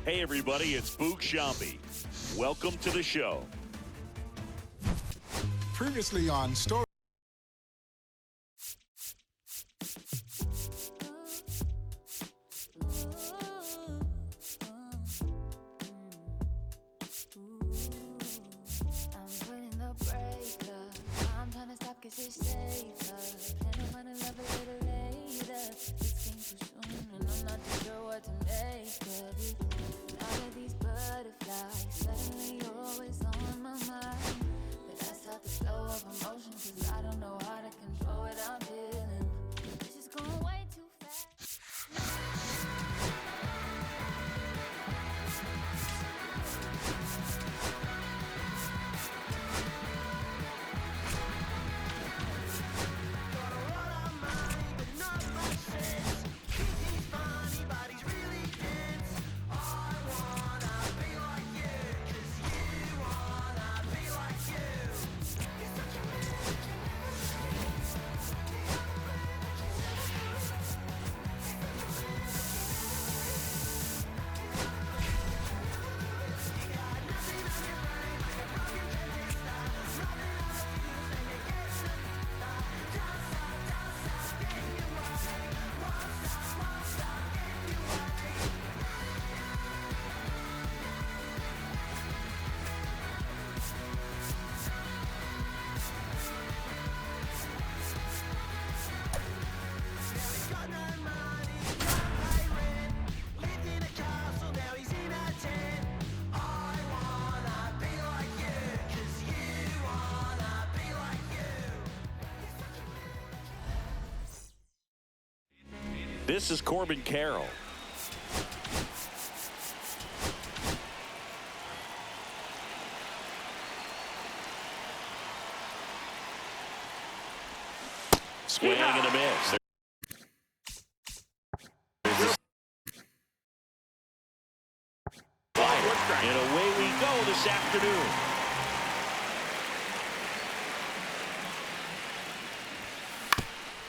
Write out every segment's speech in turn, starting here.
Hey everybody, it's Boog Shambi. Welcome to the show. Previously on Story. This is Corbin Carroll. Swing and a miss. And away we go this afternoon.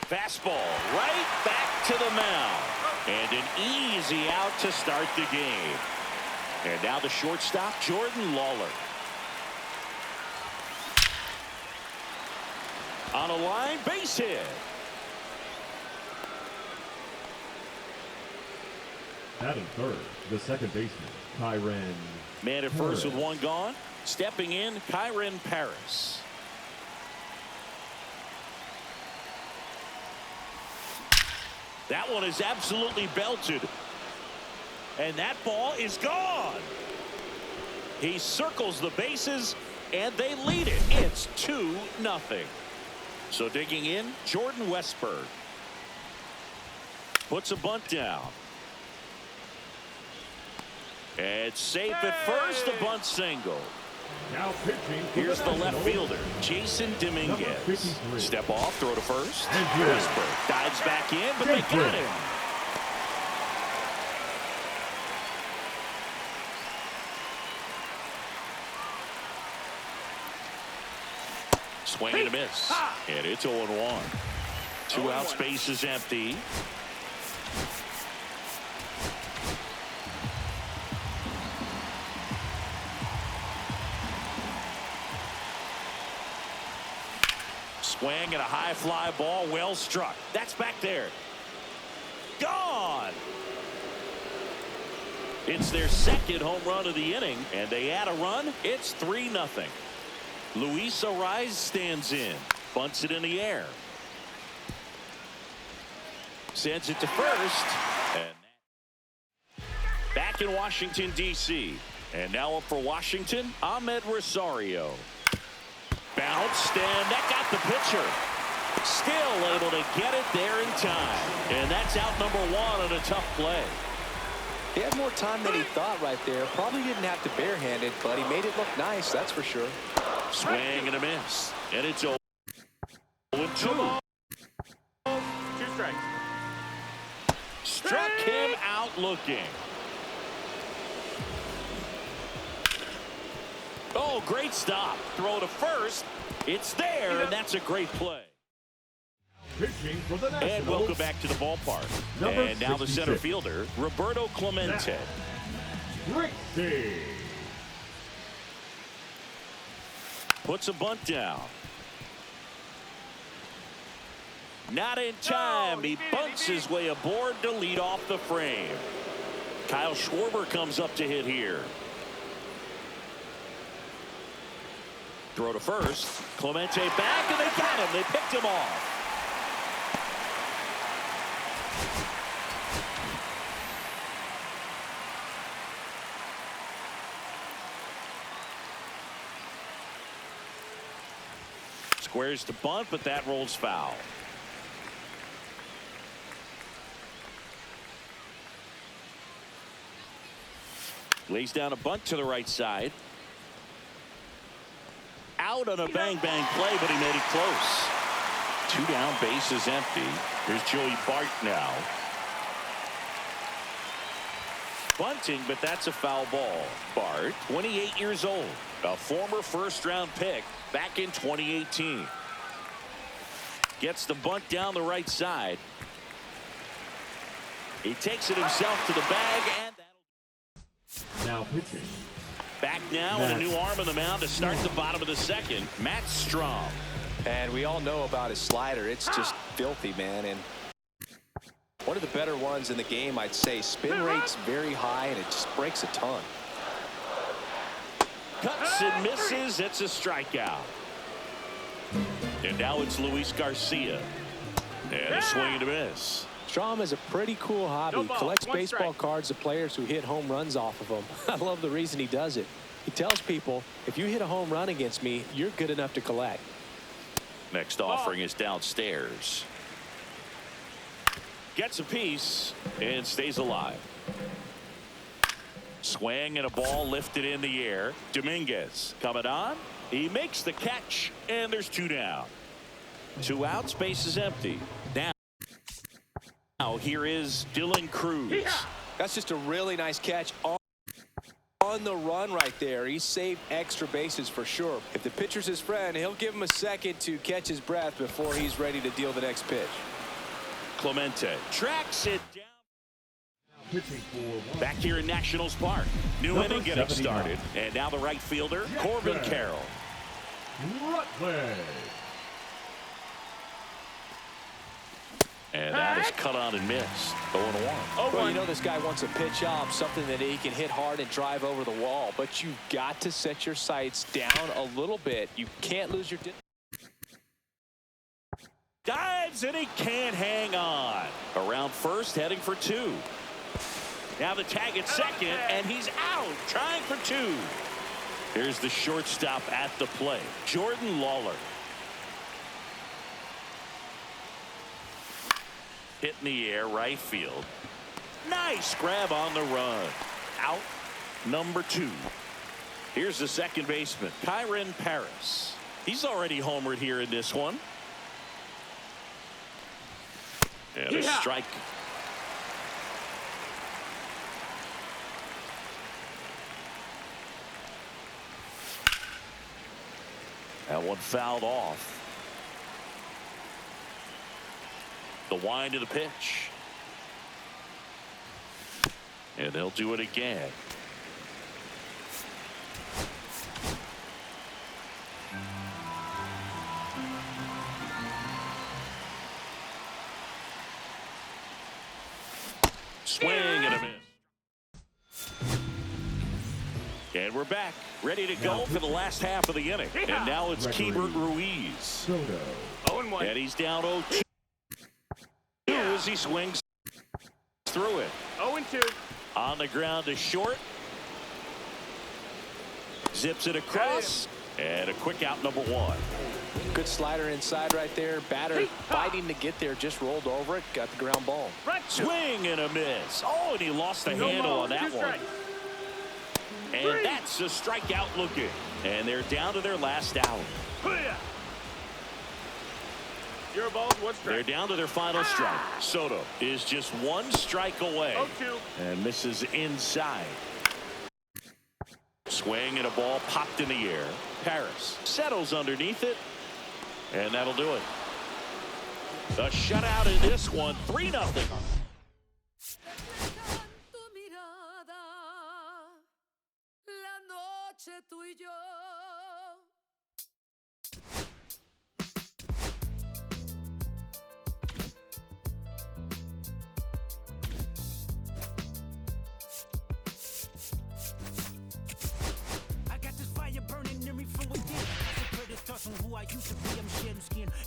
Fastball right back to the mound. And an easy out to start the game. And now the shortstop, Jordan Lawler. On a line, base hit. Batting third, the second baseman, Kyren. Man at first with one gone. Stepping in, Kyren Paris. That one is absolutely belted. And that ball is gone. He circles the bases, and they lead it. It's 2-0. So digging in, Jordan Westberg. Puts a bunt down. And safe at first, the bunt single. Now pitching. Here's the left fielder, Jason Dominguez. Step off, throw to first. Westberg dives back in, but they got him. Swing and a miss. And it's 0-1. 2 out, space is empty. Swing and a high fly ball, well struck. That's back there. Gone. It's their second home run of the inning, and they add a run. It's 3-0. Luis Ariz stands in, bunts it in the air, sends it to first, and back in Washington, D.C. And now up for Washington, Ahmed Rosario. Bounced, and that got the pitcher. Still able to get it there in time. And that's out number 1 on a tough play. He had more time than he thought right there. Probably didn't have to barehand it, but he made it look nice, that's for sure. Swing and a miss. And it's 0-2. 2 strikes. Struck him out looking. Oh, great stop. Throw to first. It's there, and that's a great play. Pitching for the Nationals. And welcome back to the ballpark. And now the center fielder, Roberto Clemente. Ricci. Puts a bunt down. Not in time. He bunts his way aboard to lead off the frame. Kyle Schwarber comes up to hit here. Throw to first. Clemente back, and they got him. They picked him off. Squares to bunt, but that rolls foul. Lays down a bunt to the right side. Out on a bang-bang play, but he made it close. 2 down, base is empty. Here's Joey Bart now. Bunting, but that's a foul ball. Bart, 28 years old, a former first-round pick back in 2018. Gets the bunt down the right side. He takes it himself to the bag, and Now pitching. back now with a new arm on the mound to start the bottom of the second. Matt Strom. And we all know about his slider. It's just filthy, man. And one of the better ones in the game, I'd say. Spin rate's very high, and it just breaks a ton. Cuts and misses. It's a strikeout. And now it's Luis Garcia. And a swing and a miss. Strom is a pretty cool hobby. No ball, Collects 1 baseball strike. cards of players who hit home runs off of them. I love the reason he does it. He tells people, if you hit a home run against me, you're good enough to collect. Next offering is downstairs. Gets a piece and stays alive. Swing and a ball lifted in the air. Dominguez coming on. He makes the catch, and there's 2 down. 2 outs, base is empty. Now here is Dylan Cruz. That's just a really nice catch on the run right there. He saved extra bases for sure. If the pitcher's his friend, he'll give him a second to catch his breath before he's ready to deal the next pitch. Clemente tracks it down. Pitching for one. Back here in Nationals Park. New Number inning getting 79. started. And now the right fielder, Corbin Carroll. Rutledge. And that is cut on and missed. 0-1. Well, you know this guy wants a pitch off, something that he can hit hard and drive over the wall. But you've got to set your sights down a little bit. You can't lose your... Dives, and he can't hang on. Around first, heading for 2. Now the tag at second, and he's out, trying for 2. Here's the shortstop at the plate, Jordan Lawler. Hit in the air, right field. Nice grab on the run. Out, number 2. Here's the second baseman, Kyron Paris. He's already homered here in this one. And a strike. That one fouled off. The wind of the pitch. And they'll do it again. Swing and a miss. And we're back, ready to go for the last half of the inning. And now it's Keibert Ruiz. Soto. 0-1. And he's down 0-2 as he swings through it. 0-2. On the ground to short. Zips it across. And a quick out, number 1. Good slider inside right there. Batter fighting to get there, just rolled over it, got the ground ball. Swing and a miss. Oh, and he lost the handle on that one. And that's a strikeout looking. And they're down to their last out. 0 balls, 1 strike. They're down to their final strike. Soto is just 1 strike away. 0-2. And misses inside. Swing and a ball popped in the air. Paris settles underneath it. And that'll do it. The shutout in this one, 3-0.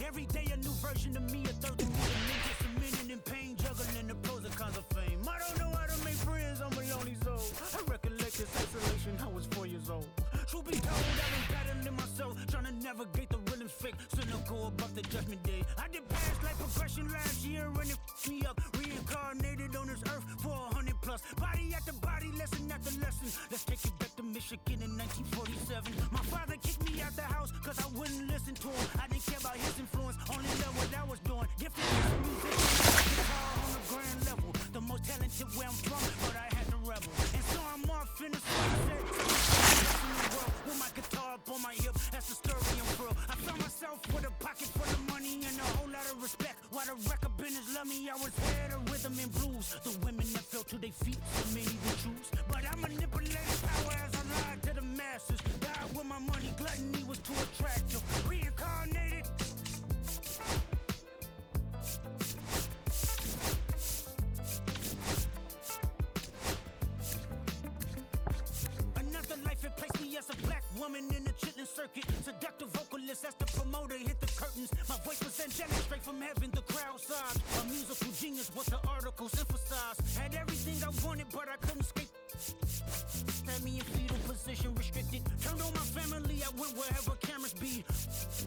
Every day a new version of me, a third to me, a ninja, cemented in pain, juggling the pros and cons of fame. I don't know how to make friends, I'm a lonely soul. I recollect this isolation, I was 4 years old. Truth be told, I've been battling myself, trying to navigate the rhythms fake, cynical about the judgment day. I did past life progression last year, and it f***ed me up. Reincarnated on this earth for 100 plus. Body after body, lesson after lesson. Let's take it back to Michigan in 1947. My father kicked me out the house, cause I wouldn't listen to him. I didn't care about his influence, only loved what I was doing. Gifted as a musician, guitar on the grand level. The most talented where I'm from, but I had to rebel. And so I'm off in the sunset, with my guitar up on my hip, that's the story I'm through. I found myself with a pocket full of money and a whole lot of respect. While the record business love me, I was head of rhythm and blues. The women that fell to their feet, so many to choose. But I manipulated power as I lied to the masses. Died with my money, gluttony was too attractive. Reincarnated. Another life, it placed me as a black woman in the chitlin circuit. Seductive vocalist, as the promoter hit the curtains. My voice was angelic, straight from heaven, the crowd sobbed. A musical genius, what the articles emphasized. Had everything I wanted, but I couldn't escape. Had me in fetal position, restricted. Turned on my family, I went wherever cameras be.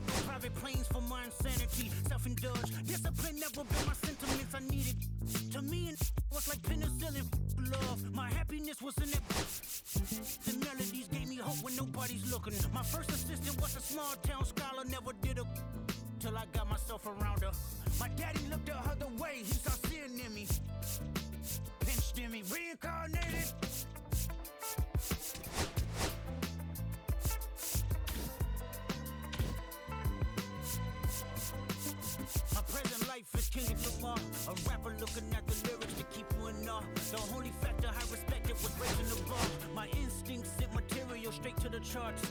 No private planes for my insanity. Self-indulged, discipline never been my sentiments I needed. To me, it was like penicillin. Love, my happiness was in it. The melodies gave me hope when nobody's looking. My first assistant was a small town scholar, never did a till I got myself around her. My daddy looked the other way, he saw sin in me. Pinched in me, reincarnated. My present life is King of Lamar, a rapper looking at the lyrics to keep you in awe. The only factor I respected was raising the bar. My instincts sent material straight to the charts.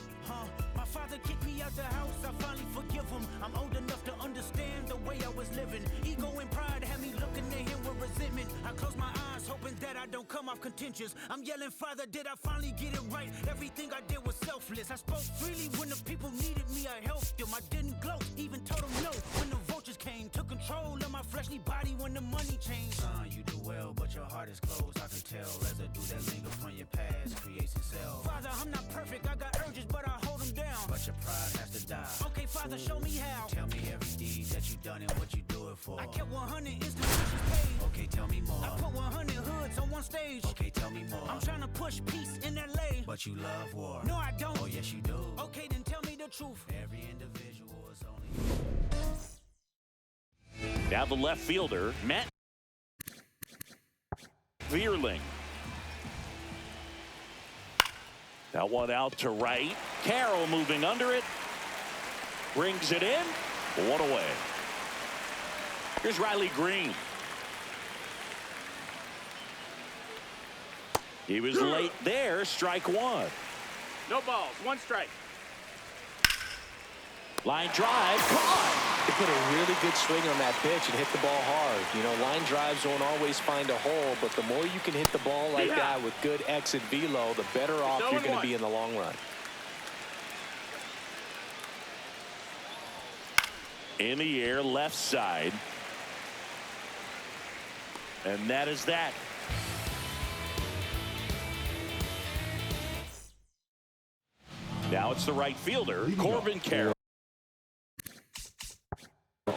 My father kicked me out the house, I finally forgive him. I'm old enough to understand the way I was living. Ego and pride had me looking at him with resentment. I close my eyes, hoping that I don't come off contentious. I'm yelling, Father, did I finally get it right? Everything I did was selfless. I spoke freely when the people needed me, I helped them. I didn't gloat, even told them no when the vultures came. Took control of my fleshly body when the money changed. Son, you do well, but your heart is closed. I can tell residue that linger from your past creates itself. Father, I'm not perfect, I got urges, but I hold them down. But your pride has to die. Okay, Father, show me how. Tell me every deed that you done and what you do it for. I kept 100 institutions paid. Okay, tell me more. I put 100 hoods on one stage. Okay, tell me more. I'm trying to push peace in LA. But you love war. No, I don't. Oh, yes, you do. Okay, then tell me the truth. Every individual is only... Now the left fielder, Matt Vierling. That one out to right. Carroll moving under it. Brings it in. One away. Here's Riley Green. He was late there. Strike one. No balls. One strike. Line drive. Caught. He put a really good swing on that pitch and hit the ball hard. You know, line drives won't always find a hole, but the more you can hit the ball like that with good exit velo, the better off you're going to be in the long run. In the air, left side. And that is that. Now it's the right fielder, Corbin Carroll.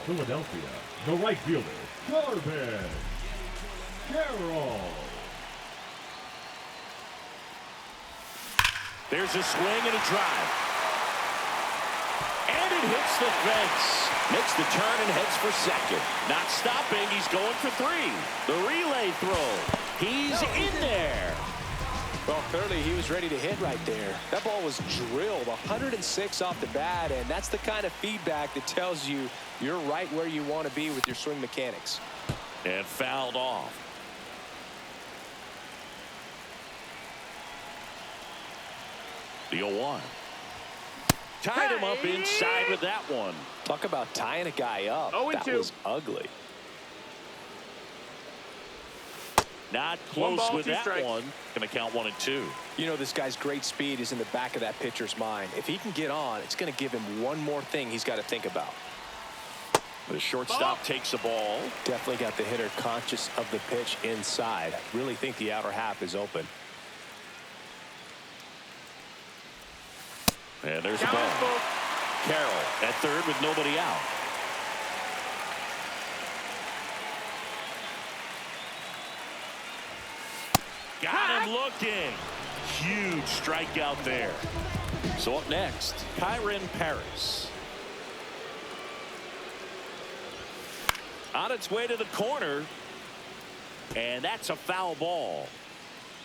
Philadelphia, the right fielder, Corbin Carroll. There's a swing and a drive. And it hits the fence. Makes the turn and heads for second. Not stopping, he's going for three. The relay throw. He's in there. Well, clearly he was ready to hit right there. That ball was drilled 106 off the bat, and that's the kind of feedback that tells you you're right where you want to be with your swing mechanics. And fouled off. The 0-1. Tied him up inside with that one. Talk about tying a guy up. That was ugly. Not close with that one. Going to count 1 and 2. You know, this guy's great speed is in the back of that pitcher's mind. If he can get on, it's going to give him one more thing he's got to think about. The shortstop takes the ball. Definitely got the hitter conscious of the pitch inside. Really think the outer half is open. And there's the ball. Carroll at third with nobody out. Got him looking. Huge strikeout there. So up next, Kyren Paris. On its way to the corner. And that's a foul ball.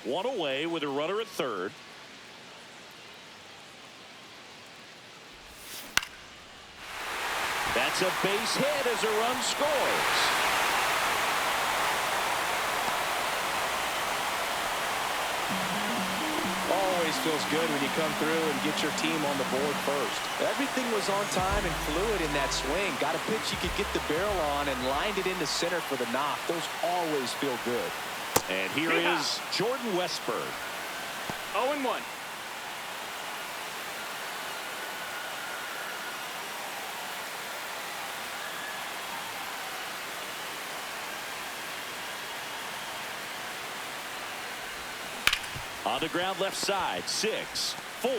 One away with a runner at third. That's a base hit as a run scores. Always feels good when you come through and get your team on the board first. Everything was on time and fluid in that swing. Got a pitch you could get the barrel on and lined it into center for the knock. Those always feel good. And here is Jordan Westburg. 0-1. On the ground left side, 6, 4,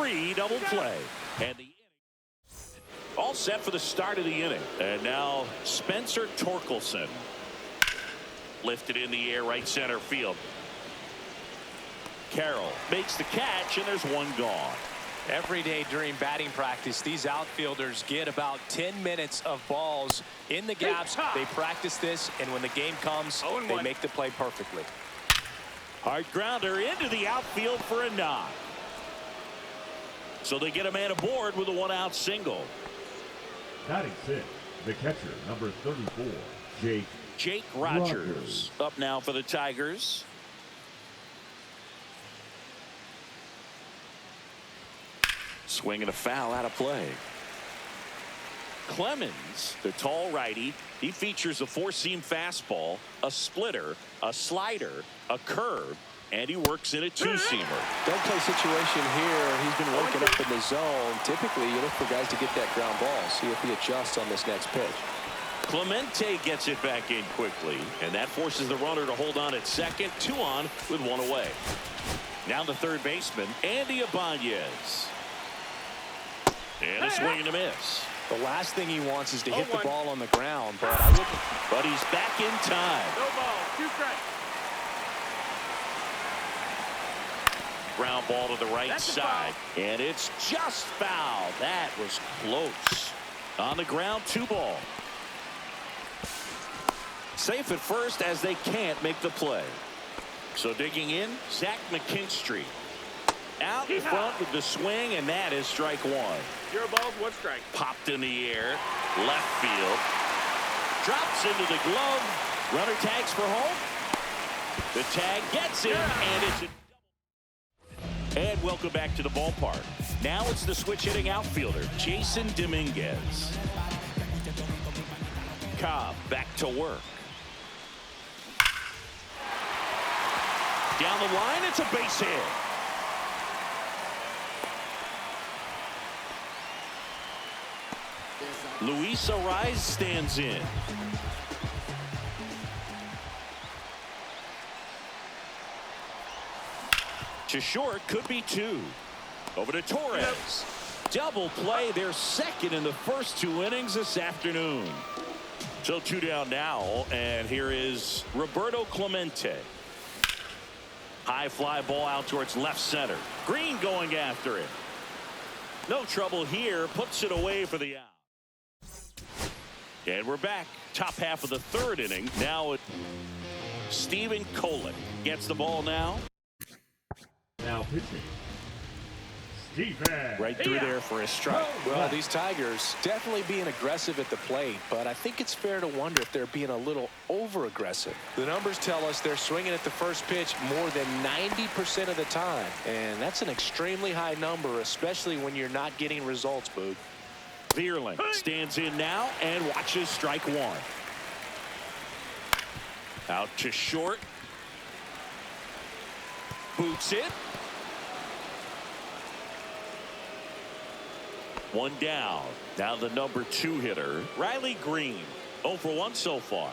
3 double play. And the inning all set for the start of the inning. And now Spencer Torkelson. Lifted in the air right center field. Carroll makes the catch and there's one gone. Every day during batting practice, these outfielders get about 10 minutes of balls in the gaps. They practice this, and when the game comes, they make the play perfectly. Hard grounder into the outfield for a knock. So they get a man aboard with a one-out single. Batting sixth, the catcher, number 34, Jake Rogers. Up now for the Tigers. Swing and a foul out of play. Clemens, the tall righty, he features a four-seam fastball, a splitter, a slider, a curve, and he works in a two-seamer. Don't play situation here. He's been working up in the zone. Typically, you look for guys to get that ground ball. See if he adjusts on this next pitch. Clemente gets it back in quickly, and that forces the runner to hold on at second. 2 on with 1 away. Now the third baseman, Andy Ibanez. And a swing and a miss. The last thing he wants is to hit the ball on the ground, but he's back in time. No ball, 2 strikes. Ground ball to the right side, and it's just foul. That was close. On the ground, 2 ball. Safe at first as they can't make the play. So digging in, Zach McKinstry. Out in front with the swing, and that is strike 1. 0 balls, 1 strike. Popped in the air, left field. Drops into the glove. Runner tags for home. The tag gets him, and it's a... And welcome back to the ballpark. Now it's the switch hitting outfielder, Jason Dominguez. Cobb back to work. Down the line, it's a base hit. Luis Ariz stands in. To short, could be 2. Over to Torres. Double play, their second in the first 2 innings this afternoon. So 2 down now, and here is Roberto Clemente. High fly ball out towards left center. Green going after it. No trouble here, puts it away for the out. And we're back. Top half of the 3rd inning. Now Stephen Kolek gets the ball now. Now pitching, Stephen. Right through there for a strike. Well, these Tigers definitely being aggressive at the plate, but I think it's fair to wonder if they're being a little over-aggressive. The numbers tell us they're swinging at the first pitch more than 90% of the time, and that's an extremely high number, especially when you're not getting results, Boog. Vierling stands in now and watches strike 1. Out to short. Boots it. One down. Now the number 2 hitter, Riley Green. 0 for 1 so far.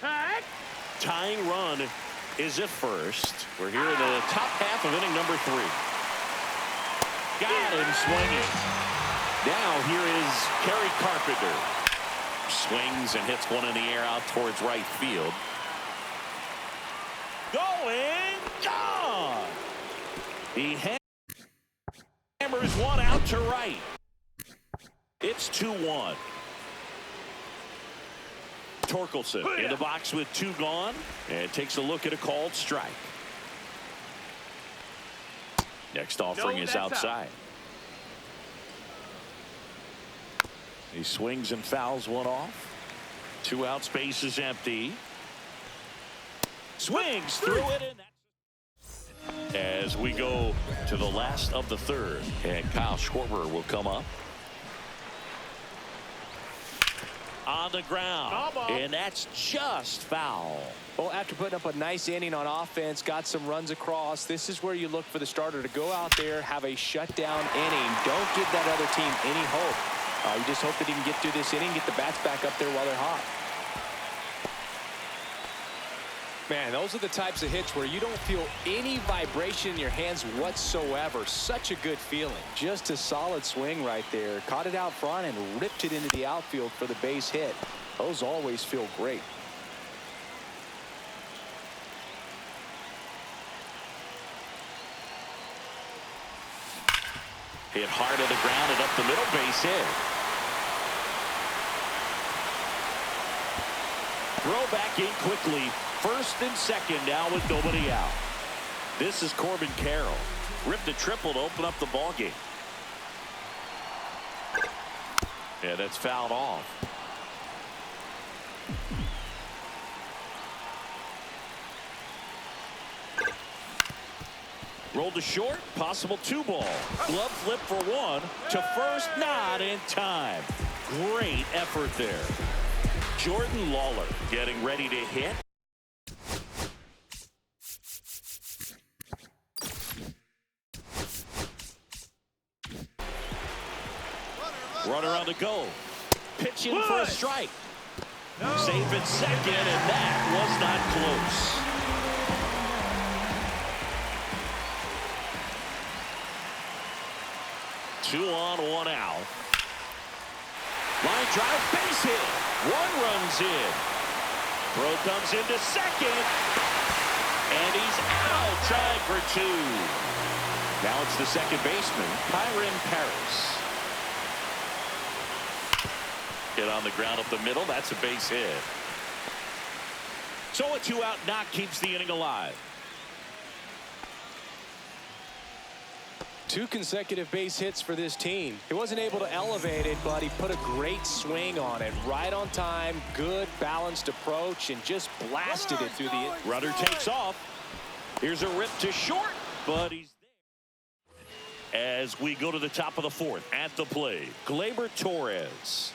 Hut. Tying run is at first. We're here in the top half of inning number 3. Got him swinging. Now here is Kerry Carpenter. Swings and hits one in the air out towards right field. Going, gone. He hammers one out to right. It's 2-1. Torkelson in the box with 2 gone and takes a look at a called strike. Next offering is outside. He swings and fouls one off. 2 outs, base is empty. Swings through it, and as we go to the last of the 3rd, and Kyle Schwarber will come up. On the ground, and that's just foul. Well, after putting up a nice inning on offense, got some runs across, this is where you look for the starter to go out there, have a shutdown inning. Don't give that other team any hope. You just hope that he can get through this inning, get the bats back up there while they're hot. Man, those are the types of hits where you don't feel any vibration in your hands whatsoever. Such a good feeling. Just a solid swing right there. Caught it out front and ripped it into the outfield for the base hit. Those always feel great. Hit hard to the ground and up the middle, base hit. Throw back in quickly. 1st and 2nd now with nobody out. This is Corbin Carroll. Ripped a triple to open up the ball game. Yeah, that's fouled off. Rolled to short, possible 2-ball. Glove flip for 1 to first, not in time. Great effort there. Jordan Lawler getting ready to hit. Runner on the go. Pitch in for a strike. Safe at second, and that was not close. Two on, 1 out. Line drive, base hit. 1 runs in. Throw comes into second. And he's out, trying for 2. Now it's the second baseman, Kyron Paris. Hit on the ground up the middle. That's a base hit. So a 2-out knock keeps the inning alive. 2 consecutive base hits for this team. He wasn't able to elevate it, but he put a great swing on it. Right on time, good balanced approach, and just blasted it through the... Runner takes off. Here's a rip to short, but he's there. As we go to the top of the 4th, at the plate, Gleyber Torres.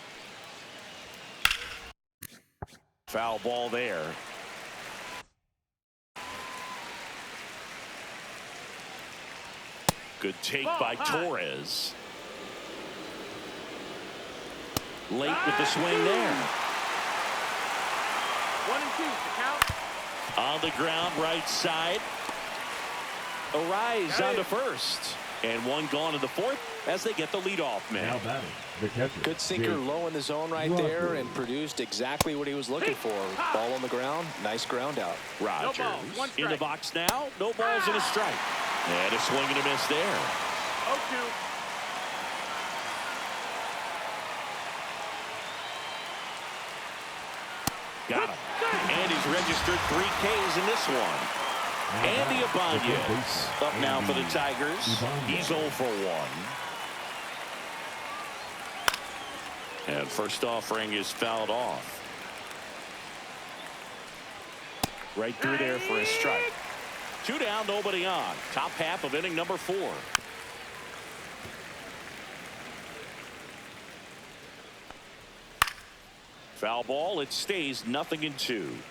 Foul ball there. Good take by Torres. Late with the swing there. 1 and 2 to count. On the ground, right side. Arise on to first. And 1 gone in the 4th as they get the leadoff man. Now batting, the catcher. Good sinker low in the zone right there and produced exactly what he was looking for. Ball on the ground, nice ground out. Rogers No ball, 1 strike. in the box now. No balls and a strike. And a swing and a miss there. 0-2. Got him. And he's registered 3 Ks in this one. Andy Ibanez up now for the Tigers. He's 0 for 1. And first offering is fouled off. Right through there for a strike. 2 down, nobody on. Top half of inning number 4. Foul ball. It stays 0-2.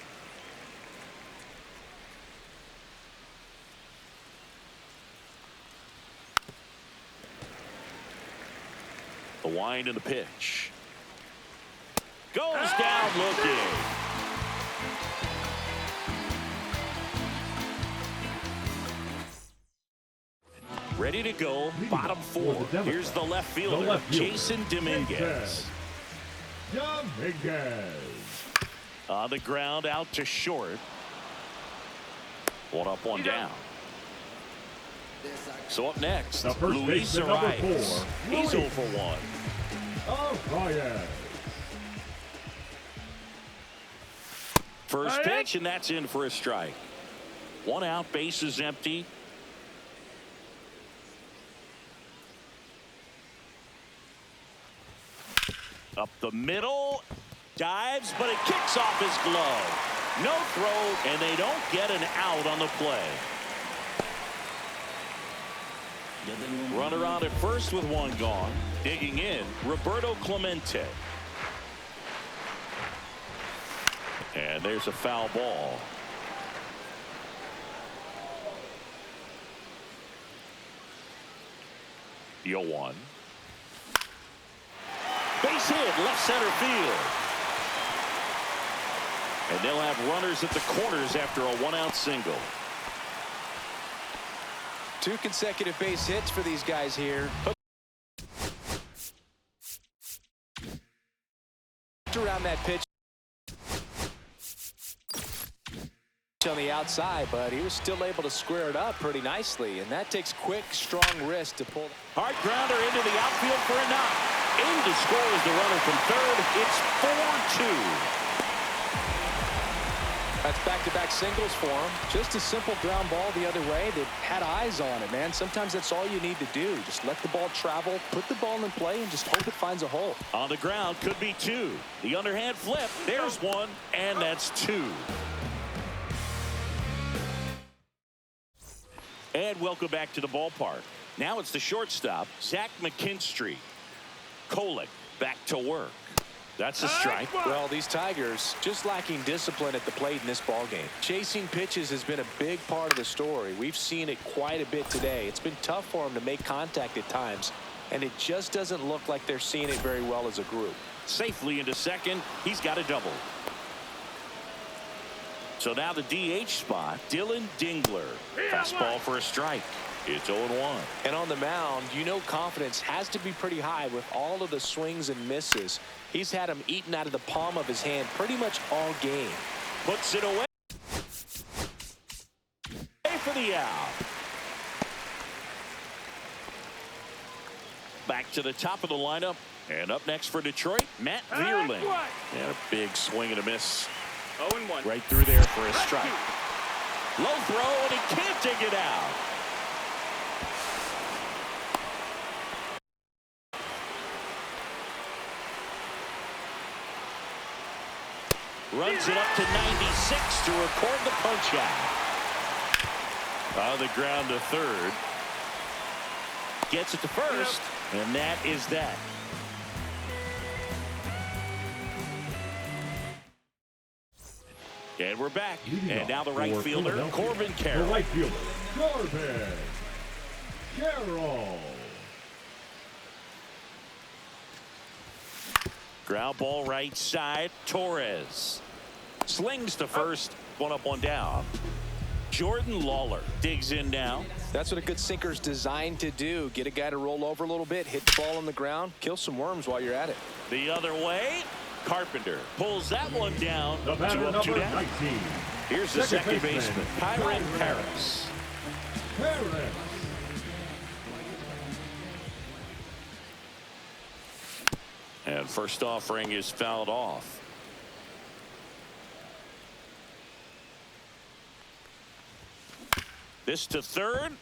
wind in the pitch. Goes down looking. Ready to go, bottom four. Here's the left fielder, Jason Dominguez. On the ground, out to short. One up, one down. So up next, Luis arrives. He's 0 for 1. First pitch, and that's in for a strike. One out, base is empty. Up the middle, dives, but it kicks off his glove. No throw, and they don't get an out on the play. Runner on at first with one gone. Digging in, Roberto Clemente. And there's a foul ball. Yo one. Base hit, left center field. And they'll have runners at the corners after a one-out single. 2 consecutive base hits for these guys here. Around that pitch on the outside, but he was still able to square it up pretty nicely, and that takes quick, strong wrist to pull. Hard grounder into the outfield for a knock. In to score is the runner from third. It's 4-2. That's back-to-back singles for him. Just a simple ground ball the other way that had eyes on it, man. Sometimes that's all you need to do. Just let the ball travel, put the ball in play, and just hope it finds a hole. On the ground, could be 2. The underhand flip. There's 1, and that's 2. And welcome back to the ballpark. Now it's the shortstop, Zach McKinstry. Kolek back to work. That's a strike. Well, these Tigers just lacking discipline at the plate in this ballgame. Chasing pitches has been a big part of the story. We've seen it quite a bit today. It's been tough for them to make contact at times, and it just doesn't look like they're seeing it very well as a group. Safely into second. He's got a double. So now the DH spot, Dylan Dingler. Fastball for a strike. It's 0-1. And on the mound, you know confidence has to be pretty high with all of the swings and misses. He's had them eaten out of the palm of his hand pretty much all game. Puts it away. For the out. Back to the top of the lineup. And up next for Detroit, Matt Vierling. And a big swing and a miss. 0-1. Right through there for a strike. Low throw, and he can't dig it out. Runs it up to 96 to record the punch out. On the ground to third. Gets it to first, and that is that. And we're back. And now the right fielder, Corbin Carroll. The right fielder, Corbin Carroll. Ground ball right side, Torres. Slings to first, one up, one down. Jordan Lawler digs in now. That's what a good sinker's designed to do. Get a guy to roll over a little bit, hit the ball on the ground, kill some worms while you're at it. The other way, Carpenter pulls that one down. The batter, 2 up, 2 number down. 19. Here's the second baseman, Kyron Paris. Paris. And first offering is fouled off. This to third.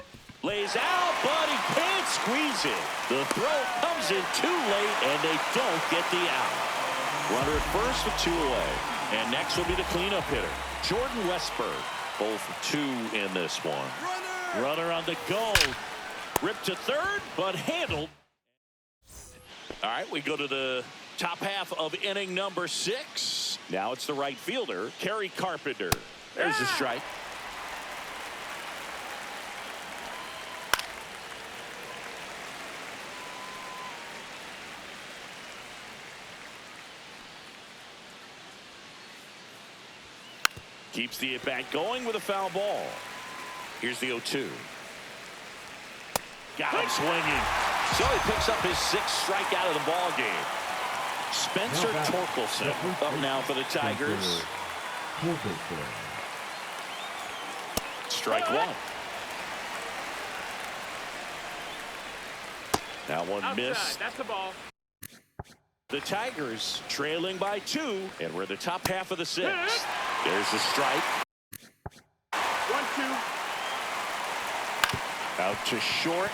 Lays out, but he can't squeeze it. The throw comes in too late, and they don't get the out. Runner at first with 2 away. And next will be the cleanup hitter, Jordan Westberg. Both 2 in this one. Runner on the go. Ripped to third, but handled. All right, we go to the top half of inning number 6. Now it's the right fielder, Kerry Carpenter. There's the strike. Keeps the at-bat going with a foul ball. Here's the 0-2. Got him swinging. So he picks up his 6th strikeout of the ball game. Spencer Torkelson up now for the Tigers. Strike one. That one Outside. missed. That's the ball. The Tigers trailing by 2, and we're the top half of the 6th. There's the strike. 1-2. Out to short.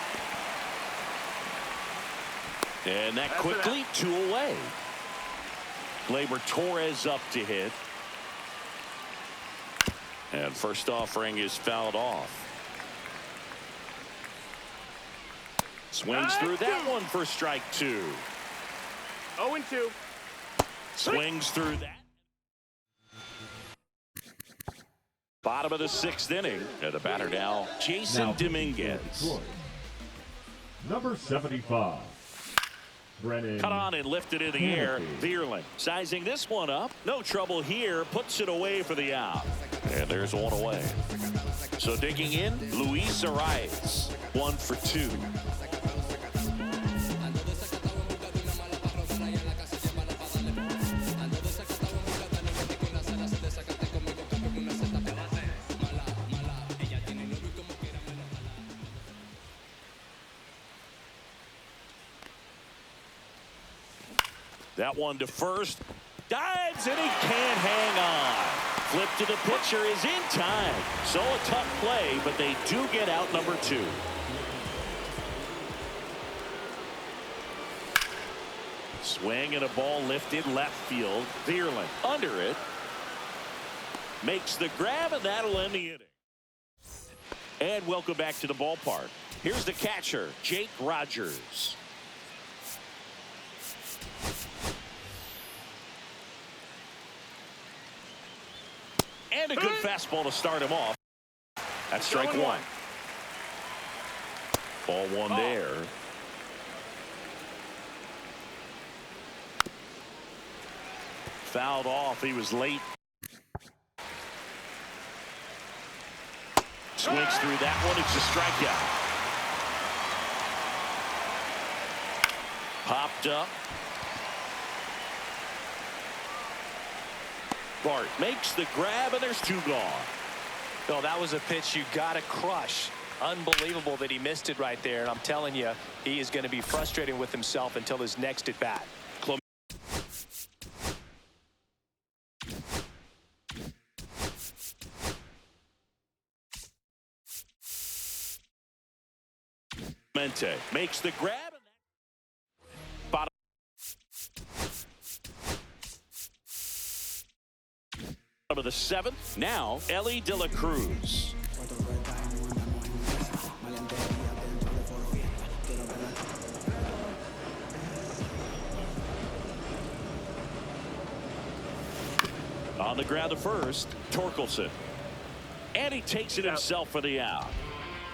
And that quickly 2 away. Gleyber Torres up to hit. And first offering is fouled off. Swings through that one for strike 2. 0-2. Swings through that. Bottom of the 6th inning. And the batter now, Jason Dominguez. Number 75. Cut on and lifted in the air. Vierling sizing this one up. No trouble here. Puts it away for the out. And there's one away. So digging in, Luis Arias. 1 for 2. That one to first. Dives and he can't hang on. Flip to the pitcher is in time. So a tough play, but they do get out number 2. Swing and a ball lifted left field. Vierling under it. Makes the grab, and that'll end the inning. And welcome back to the ballpark. Here's the catcher, Jake Rogers. And a good fastball to start him off. That's strike 1. Ball 1 there. Fouled off. He was late. Swings through that one. It's a strikeout. Popped up. Bart makes the grab, and there's 2 gone. No, that was a pitch you got to crush. Unbelievable that he missed it right there. And I'm telling you, he is going to be frustrated with himself until his next at bat. Clemente makes the grab. Bottom of the 7th. Now, Ellie De La Cruz. On the ground to first, Torkelson. And he takes it himself for the out.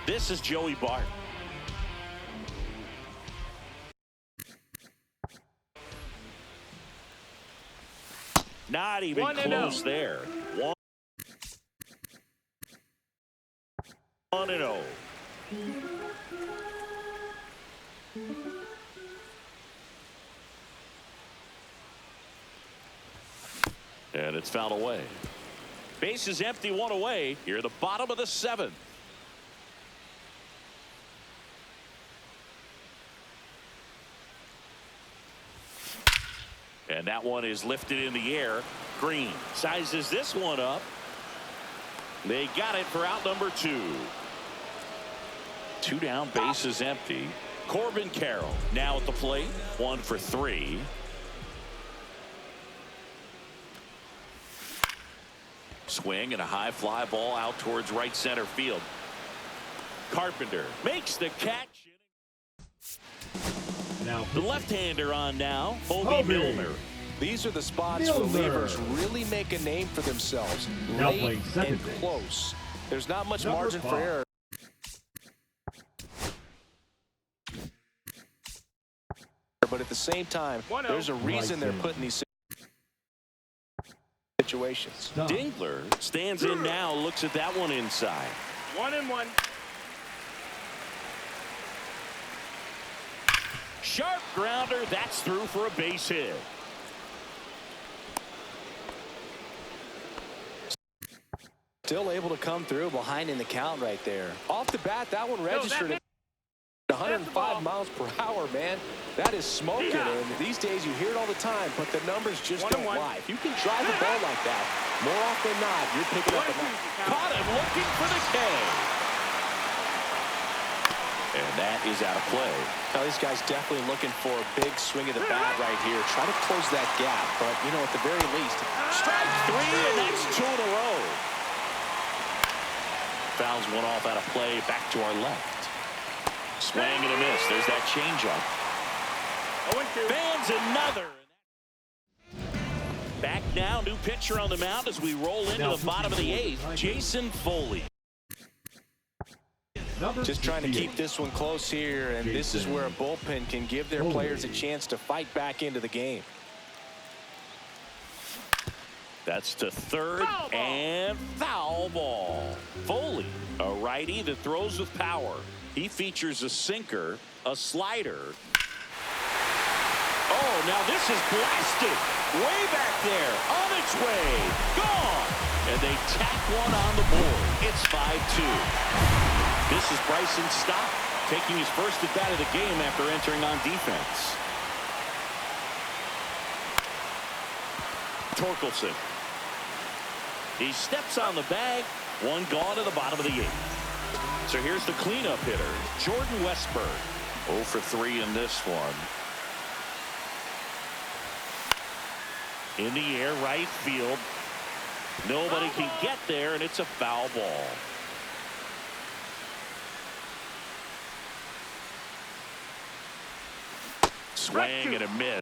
This is Joey Bart. Not even close there. 1-0. And it's fouled away. Base is empty, 1 away. Here at the bottom of the 7th. And that one is lifted in the air. Green sizes this one up. They got it for out number 2. 2 down, base is empty. Corbin Carroll now at the plate. 1 for 3. Swing and a high fly ball out towards right center field. Carpenter makes the catch. Now the left-hander on now, Bobby Milner. These are the spots relievers really make a name for themselves. Late and close. There's not much margin for error. But at the same time, there's a reason they're putting these situations. Dingler stands in now, looks at that one inside. 1-1. Sharp grounder, that's through for a base hit. Still able to come through behind in the count right there. Off the bat, that one registered at 105 miles per hour, man. That is smoking. And these days you hear it all the time, but the numbers just don't lie. If you can drive the ball like that, more often than not, you're picking up a knock. Caught him looking for the K. And that is out of play. Now, this guy's definitely looking for a big swing of the bat right here. Try to close that gap, but, you know, at the very least. Strike three, and that's 2 in a row. Fouls one off out of play, back to our left. Swing and a miss. There's that changeup. 0-2. Fans another. Back now, new pitcher on the mound as we roll into the bottom of the 8th. Jason Foley. Just trying to keep this one close here, and this is where a bullpen can give their players a chance to fight back into the game. That's to third and foul ball. Foley, a righty that throws with power. He features a sinker, a slider. Oh, now this is blasted. Way back there, on its way, gone. And they tack one on the board. It's 5-2. This is Bryson Stott taking his first at bat of the game after entering on defense. Torkelson. He steps on the bag. One gone to the bottom of the 8th. So here's the cleanup hitter, Jordan Westburg. 0 for 3 in this one. In the air, right field. Nobody can get there, and it's a foul ball. Swing and a miss.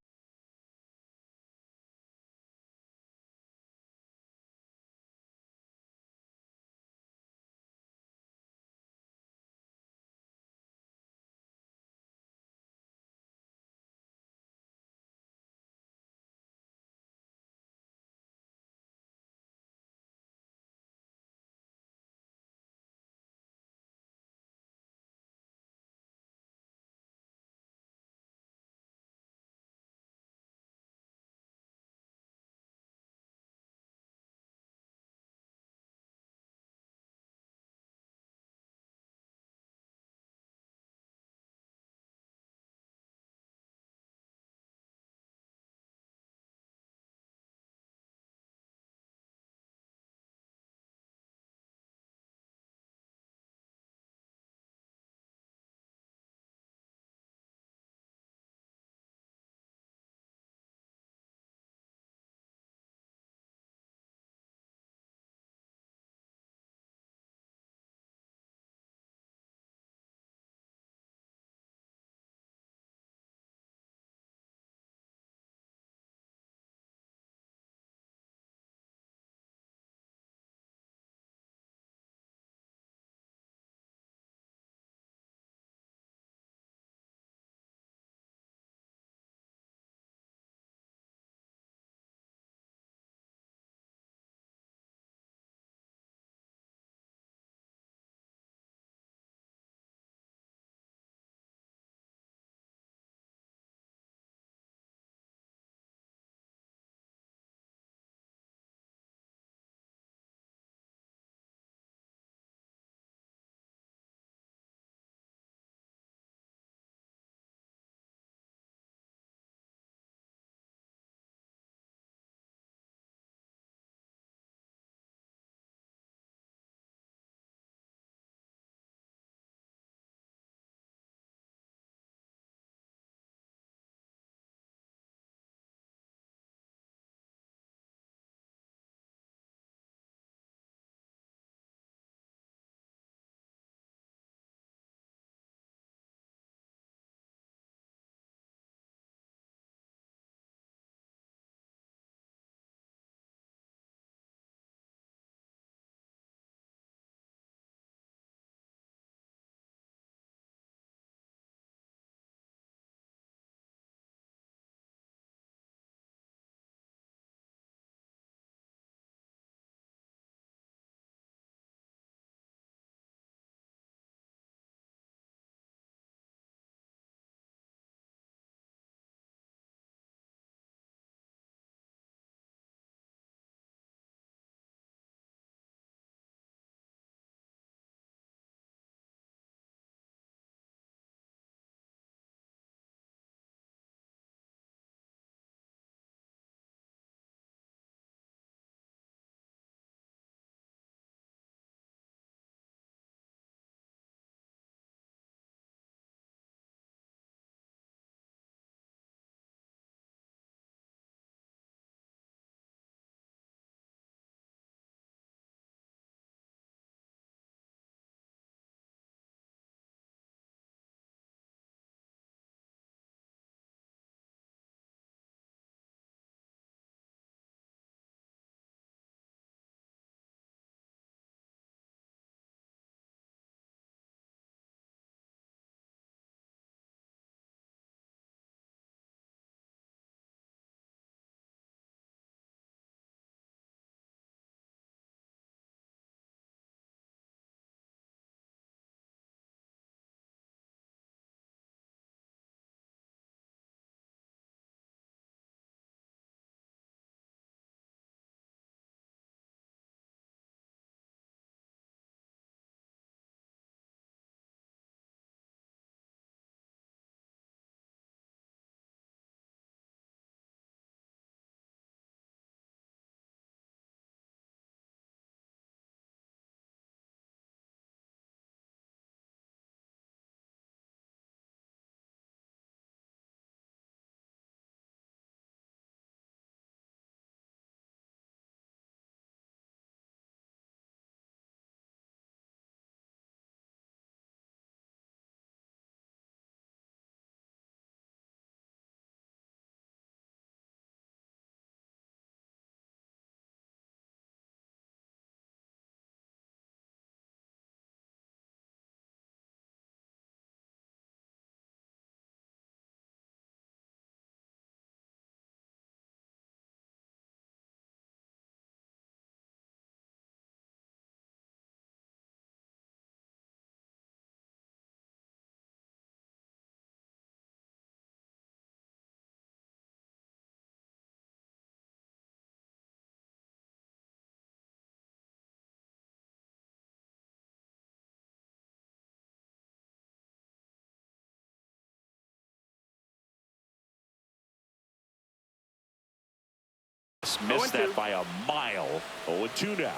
Missed that by a mile. 0-2 now.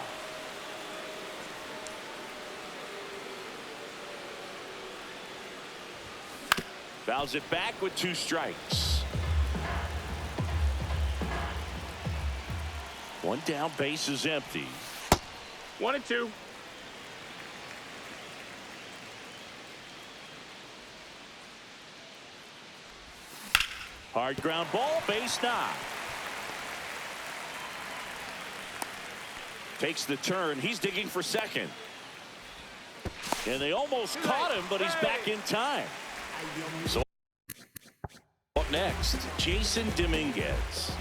Fouls it back with 2 strikes. 1 down, base is empty. 1-2. Hard ground ball, base knock. Takes the turn. He's digging for second. And they almost caught him, but he's back in time. So up next, Jason Dominguez.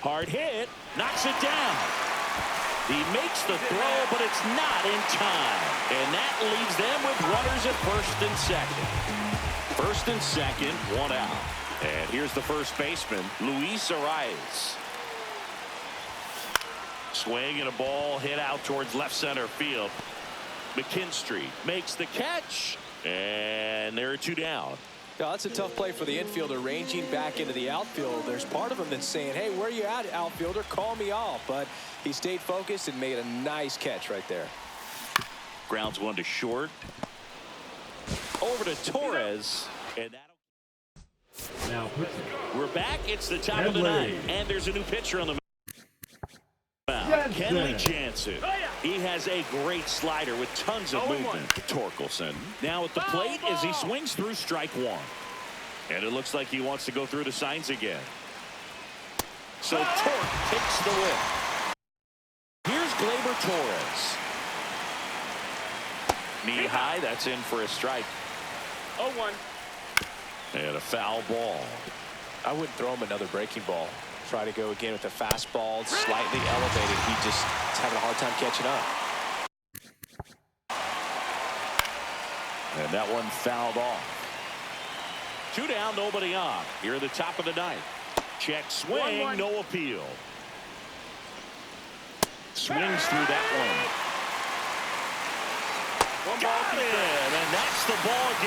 Hard hit, knocks it down. He makes the throw, but it's not in time. And that leaves them with runners at first and second. First and second, 1 out. And here's the first baseman, Luis Arias. Swing and a ball hit out towards left center field. McKinstry makes the catch, and there are 2 down. Yeah, that's a tough play for the infielder, ranging back into the outfield. There's part of him that's saying, hey, where you at, outfielder? Call me off. But he stayed focused and made a nice catch right there. Grounds 1 to short. Over to Torres. And that'll... Now pitching. We're back. It's the top of the 9th. And there's a new pitcher on the mound. Kenley Jansen. He has a great slider with tons of movement. Torkelson now at the plate as he swings through strike 1. And it looks like he wants to go through the signs again. So Torque takes the win. Here's Gleyber Torres. Knee high, that's in for a strike. 0-1. And a foul ball. I wouldn't throw him another breaking ball. Try to go again with the fastball, slightly elevated. He just is having a hard time catching up. And that one fouled off. 2 down, nobody on. Here at the top of the 9th. Check swing, 1-1. no appeal. Swings through that one. One ball. Got it, and that's the ball game.